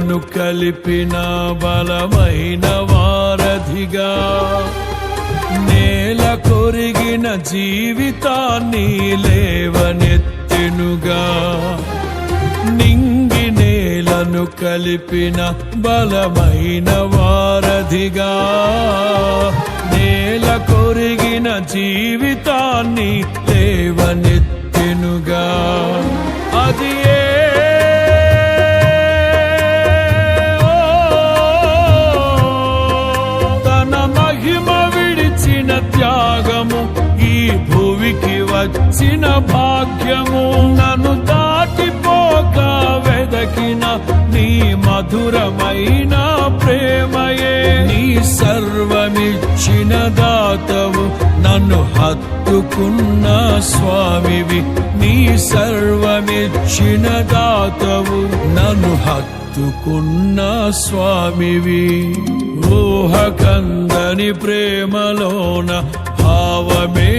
నేలను కలిపిన బలమైన వారధిగా, నేల కొరిగిన జీవితాన్ని లేవనెత్తెనుగా. నింగి నేలను కలిపిన బలమైన వారధిగా, నేల కొరిగిన జీవితాన్ని లేవనెత్తెనుగా. అది తన మహిమ విడిచిన త్యాగము, ఈ భూమికి వచ్చిన భాగ్యము. నన్ను దాటిపోక వెదకిన నీ మధురమైన ప్రేమయే. నీ సర్వమిచ్చిన దాతవు, నన్ను హత్తుకున్న స్వామివి. నీ సర్వమిచ్చిన దాతవు, నన్ను హత్తుకున్న స్వామివి. ఊహకందని ప్రేమలోన భావమే